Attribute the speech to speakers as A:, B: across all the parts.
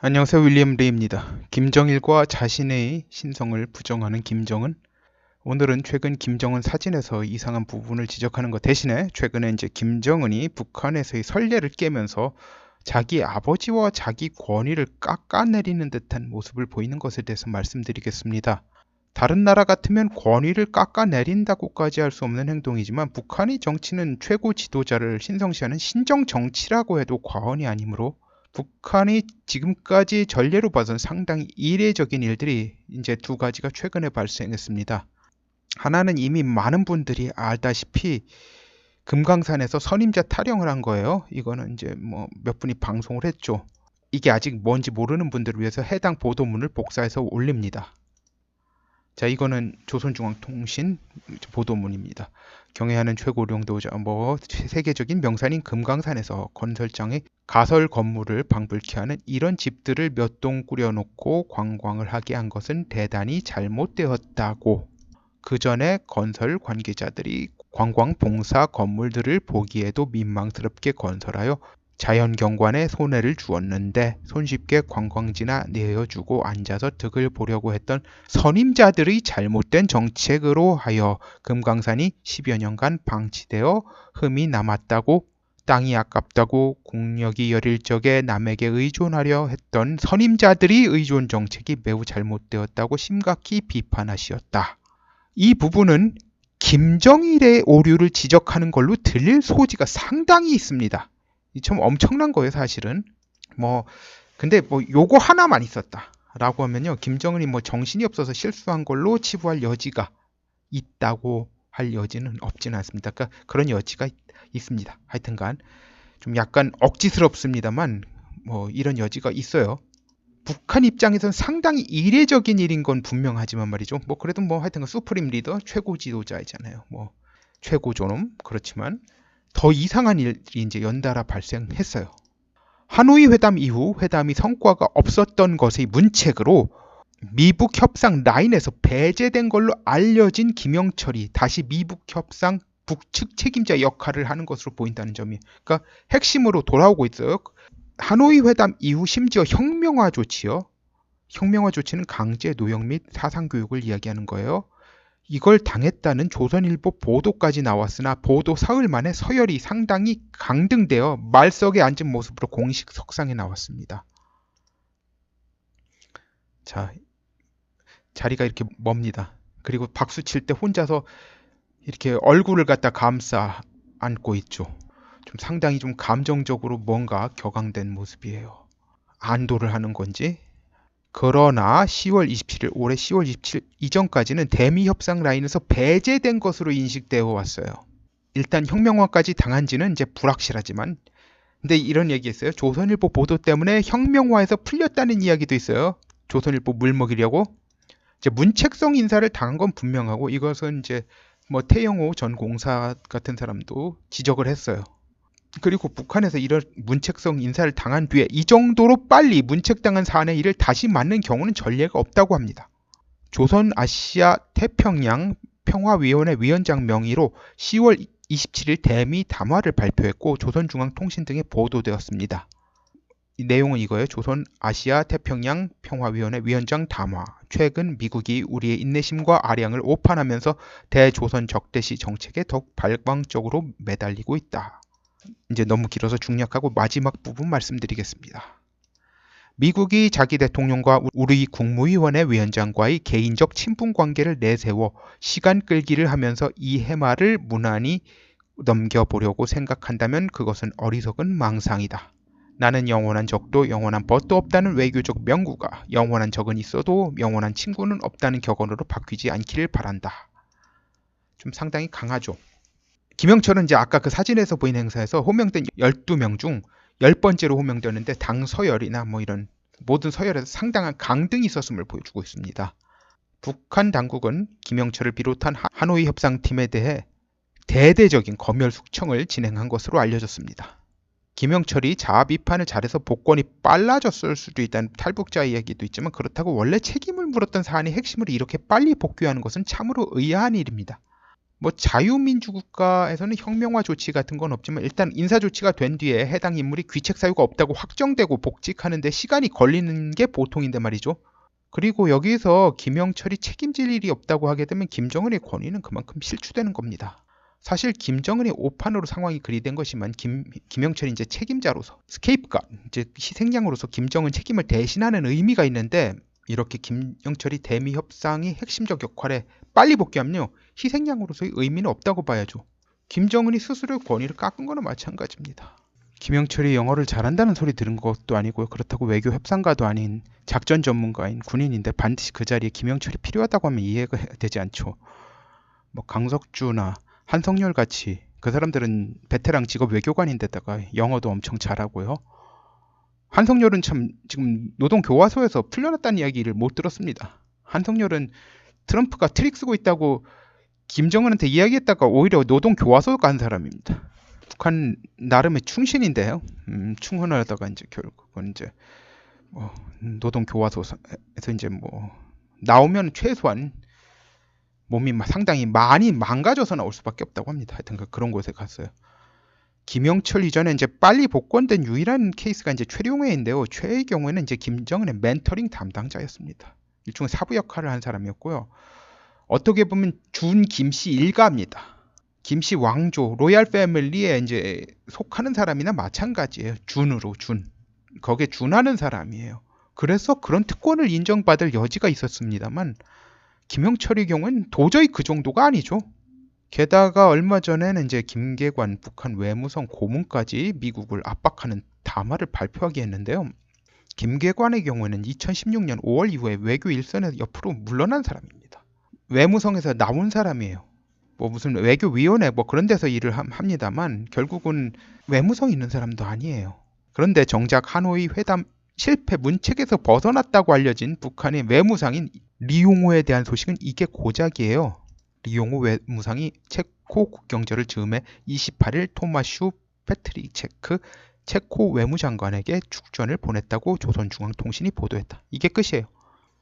A: 안녕하세요. 윌리엄 레이입니다. 김정일과 자신의 신성을 부정하는 김정은. 오늘은 최근 김정은 사진에서 이상한 부분을 지적하는 것 대신에 최근에 이제 김정은이 북한에서의 선례를 깨면서 자기 아버지와 자기 권위를 깎아내리는 듯한 모습을 보이는 것에 대해서 말씀드리겠습니다. 다른 나라 같으면 권위를 깎아내린다고까지 할 수 없는 행동이지만 북한의 정치는 최고 지도자를 신성시하는 신정 정치라고 해도 과언이 아니므로 북한이 지금까지 전례로 봐선 상당히 이례적인 일들이 이제 두 가지가 최근에 발생했습니다. 하나는 이미 많은 분들이 알다시피 금강산에서 선임자 타령을 한 거예요. 이거는 이제 뭐 몇 분이 방송을 했죠. 이게 아직 뭔지 모르는 분들을 위해서 해당 보도문을 복사해서 올립니다. 자, 이거는 조선중앙통신 보도문입니다. 경애하는 최고領導者, 세계적인 명산인 금강산에서 건설장의 가설 건물을 방불케 하는 이런 집들을 몇 동 꾸려놓고 관광을 하게 한 것은 대단히 잘못되었다고. 그 전에 건설 관계자들이 관광 봉사 건물들을 보기에도 민망스럽게 건설하여 자연경관에 손해를 주었는데 손쉽게 관광지나 내어주고 앉아서 득을 보려고 했던 선임자들의 잘못된 정책으로 하여 금강산이 10여 년간 방치되어 흠이 남았다고, 땅이 아깝다고 국력이 여릴 적에 남에게 의존하려 했던 선임자들의 의존 정책이 매우 잘못되었다고 심각히 비판하시었다. 이 부분은 김정일의 오류를 지적하는 걸로 들릴 소지가 상당히 있습니다. 참 엄청난 거예요, 사실은. 근데 요거 하나만 있었다 라고 하면요, 김정은이 정신이 없어서 실수한 걸로 치부할 여지가 있다고 할 여지는 없지는 않습니다. 그러니까 그런 여지가 있습니다. 하여튼간 좀 약간 억지스럽습니다만 이런 여지가 있어요. 북한 입장에서는 상당히 이례적인 일인 건 분명하지만 말이죠. 그래도 하여튼간 수프림 리더, 최고 지도자이잖아요. 최고 존엄. 그렇지만 더 이상한 일이 이제 연달아 발생했어요. 하노이 회담 이후 회담이 성과가 없었던 것의 문책으로 미북 협상 라인에서 배제된 걸로 알려진 김영철이 다시 미북 협상 북측 책임자 역할을 하는 것으로 보인다는 점이, 그러니까 핵심으로 돌아오고 있어요. 하노이 회담 이후 심지어 혁명화 조치요. 혁명화 조치는 강제 노역 및 사상교육을 이야기하는 거예요. 이걸 당했다는 조선일보 보도까지 나왔으나 보도 사흘 만에 서열이 상당히 강등되어 말석에 앉은 모습으로 공식 석상에 나왔습니다. 자, 자리가 이렇게 멉니다. 그리고 박수 칠 때 혼자서 이렇게 얼굴을 갖다 감싸 안고 있죠. 좀 상당히 좀 감정적으로 뭔가 격앙된 모습이에요. 안도를 하는 건지. 그러나 10월 27일, 올해 10월 27일 이전까지는 대미 협상 라인에서 배제된 것으로 인식되어 왔어요. 일단 혁명화까지 당한지는 이제 불확실하지만, 근데 이런 얘기했어요. 조선일보 보도 때문에 혁명화에서 풀렸다는 이야기도 있어요. 조선일보 물먹이려고. 이제 문책성 인사를 당한 건 분명하고, 이것은 이제 태영호 전 공사 같은 사람도 지적을 했어요. 그리고 북한에서 이런 문책성 인사를 당한 뒤에 이 정도로 빨리 문책당한 사안의 일을 다시 맡는 경우는 전례가 없다고 합니다. 조선 아시아 태평양 평화위원회 위원장 명의로 10월 27일 대미 담화를 발표했고 조선중앙통신 등에 보도되었습니다. 이 내용은 이거예요. 조선 아시아 태평양 평화위원회 위원장 담화. 최근 미국이 우리의 인내심과 아량을 오판하면서 대조선 적대시 정책에 더욱 발광적으로 매달리고 있다. 이제 너무 길어서 중략하고 마지막 부분 말씀드리겠습니다. 미국이 자기 대통령과 우리 국무위원회 위원장과의 개인적 친분 관계를 내세워 시간 끌기를 하면서 이 해마를 무난히 넘겨보려고 생각한다면 그것은 어리석은 망상이다. 나는 영원한 적도 영원한 벗도 없다는 외교적 명구가 영원한 적은 있어도 영원한 친구는 없다는 격언으로 바뀌지 않기를 바란다. 좀 상당히 강하죠. 김영철은 이제 아까 그 사진에서 보이는 행사에서 호명된 12명 중 10번째로 호명되었는데 당 서열이나 이런 모든 서열에서 상당한 강등이 있었음을 보여주고 있습니다. 북한 당국은 김영철을 비롯한 하노이 협상팀에 대해 대대적인 검열 숙청을 진행한 것으로 알려졌습니다. 김영철이 자아 비판을 잘해서 복권이 빨라졌을 수도 있다는 탈북자 이야기도 있지만 그렇다고 원래 책임을 물었던 사안의 핵심을 이렇게 빨리 복귀하는 것은 참으로 의아한 일입니다. 뭐 자유민주국가에서는 혁명화 조치 같은 건 없지만 일단 인사 조치가 된 뒤에 해당 인물이 귀책 사유가 없다고 확정되고 복직하는데 시간이 걸리는 게 보통인데 말이죠. 그리고 여기서 김영철이 책임질 일이 없다고 하게 되면 김정은의 권위는 그만큼 실추되는 겁니다. 사실 김정은의 오판으로 상황이 그리 된 것이지만 김영철이 이제 책임자로서 스케이프가 이제 희생양으로서 김정은 책임을 대신하는 의미가 있는데 이렇게 김영철이 대미 협상의 핵심적 역할에 빨리 복귀하면요 희생양으로서의 의미는 없다고 봐야죠. 김정은이 스스로의 권위를 깎은 거나 마찬가지입니다. 김영철이 영어를 잘한다는 소리 들은 것도 아니고요. 그렇다고 외교 협상가도 아닌 작전 전문가인 군인인데 반드시 그 자리에 김영철이 필요하다고 하면 이해가 되지 않죠. 뭐 강석주나 한성열 같이 그 사람들은 베테랑 직업 외교관인데다가 영어도 엄청 잘하고요. 한성열은 참 지금 노동교화소에서 풀려났다는 이야기를 못 들었습니다. 한성열은 트럼프가 트릭 쓰고 있다고 김정은한테 이야기했다가 오히려 노동교화소 간 사람입니다. 북한 나름의 충신인데요. 충원하다가 이제 결국은 이제 노동교화소에서 이제 뭐 나오면 최소한 몸이 상당히 많이 망가져서 나올 수밖에 없다고 합니다. 하여튼 그런 곳에 갔어요. 김영철 이전에 이제 빨리 복권된 유일한 케이스가 이제 최룡해인데요. 최의 경우에는 이제 김정은의 멘토링 담당자였습니다. 일종의 사부 역할을 한 사람이었고요. 어떻게 보면 준 김씨 일가입니다. 김씨 왕조 로얄 패밀리에 이제 속하는 사람이나 마찬가지예요. 준으로 준. 거기에 준하는 사람이에요. 그래서 그런 특권을 인정받을 여지가 있었습니다만 김영철의 경우는 도저히 그 정도가 아니죠. 게다가 얼마 전에는 이제 김계관 북한 외무성 고문까지 미국을 압박하는 담화를 발표하게 했는데요. 김계관의 경우에는 2016년 5월 이후에 외교 일선에서 옆으로 물러난 사람입니다. 외무성에서 나온 사람이에요. 뭐 무슨 외교위원회 뭐 그런 데서 일을 합니다만 결국은 외무성 있는 사람도 아니에요. 그런데 정작 하노이 회담 실패 문책에서 벗어났다고 알려진 북한의 외무상인 리용호에 대한 소식은 이게 고작이에요. 리용호 외무상이 체코 국경절을 즈음해 28일 토마슈 페트리체크 체코 외무장관에게 축전을 보냈다고 조선중앙통신이 보도했다. 이게 끝이에요.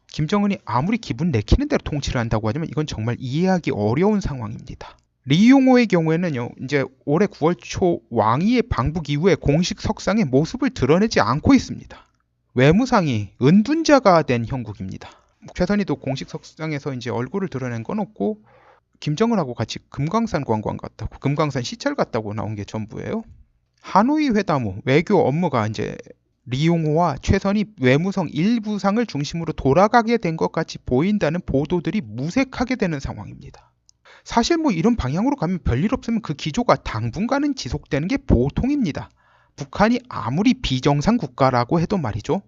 A: 김정은이 아무리 기분 내키는 대로 통치를 한다고 하지만 이건 정말 이해하기 어려운 상황입니다. 리용호의 경우에는요, 이제 올해 9월 초 왕위의 방북 이후에 공식 석상의 모습을 드러내지 않고 있습니다. 외무상이 은둔자가 된 형국입니다. 최선희도 공식 석상에서 이제 얼굴을 드러낸 건 없고 김정은하고 같이 금강산 관광 갔다고, 금강산 시찰 갔다고 나온 게 전부예요. 하노이 회담 후 외교 업무가 이제 리용호와 최선희 외무성 일부상을 중심으로 돌아가게 된 것 같이 보인다는 보도들이 무색하게 되는 상황입니다. 사실 뭐 이런 방향으로 가면 별일 없으면 그 기조가 당분간은 지속되는 게 보통입니다. 북한이 아무리 비정상 국가라고 해도 말이죠.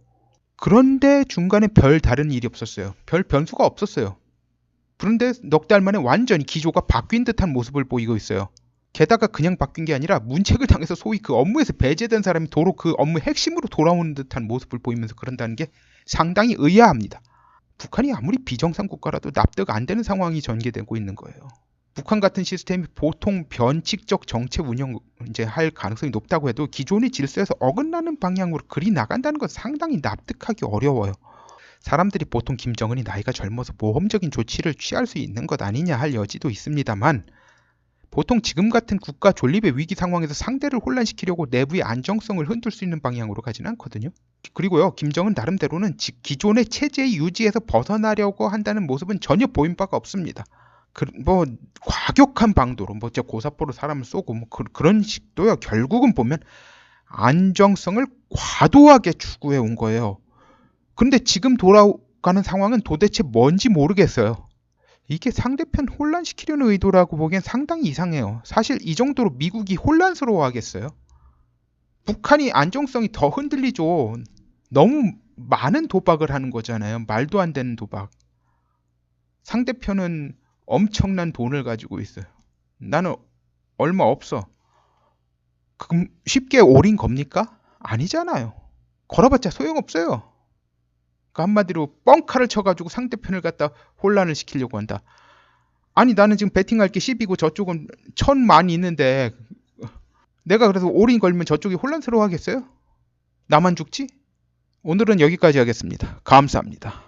A: 그런데 중간에 별 다른 일이 없었어요. 별 변수가 없었어요. 그런데 넉 달 만에 완전히 기조가 바뀐 듯한 모습을 보이고 있어요. 게다가 그냥 바뀐 게 아니라 문책을 당해서 소위 그 업무에서 배제된 사람이 도로 그 업무 핵심으로 돌아오는 듯한 모습을 보이면서 그런다는 게 상당히 의아합니다. 북한이 아무리 비정상 국가라도 납득 안 되는 상황이 전개되고 있는 거예요. 북한 같은 시스템이 보통 변칙적 정책 운영 이제 할 가능성이 높다고 해도 기존의 질서에서 어긋나는 방향으로 그리 나간다는 건 상당히 납득하기 어려워요. 사람들이 보통 김정은이 나이가 젊어서 모험적인 조치를 취할 수 있는 것 아니냐 할 여지도 있습니다만 보통 지금 같은 국가 존립의 위기 상황에서 상대를 혼란시키려고 내부의 안정성을 흔들 수 있는 방향으로 가지는 않거든요. 그리고요, 김정은 나름대로는 기존의 체제의 유지에서 벗어나려고 한다는 모습은 전혀 보인 바가 없습니다. 뭐 과격한 방도로 뭐 고사포로 사람을 쏘고 뭐 그런 식도요. 결국은 보면 안정성을 과도하게 추구해 온 거예요. 근데 지금 돌아가는 상황은 도대체 뭔지 모르겠어요. 이게 상대편 혼란시키려는 의도라고 보기엔 상당히 이상해요. 사실 이 정도로 미국이 혼란스러워하겠어요? 북한이 안정성이 더 흔들리죠. 너무 많은 도박을 하는 거잖아요. 말도 안 되는 도박. 상대편은 엄청난 돈을 가지고 있어요. 나는 얼마 없어. 쉽게 올인 겁니까? 아니잖아요. 걸어봤자 소용없어요. 그러니까 한마디로 뻥카를 쳐가지고 상대편을 갖다 혼란을 시키려고 한다. 아니 나는 지금 베팅할 게 10이고 저쪽은 1000만 있는데 내가 그래서 올인 걸면 저쪽이 혼란스러워 하겠어요? 나만 죽지? 오늘은 여기까지 하겠습니다. 감사합니다.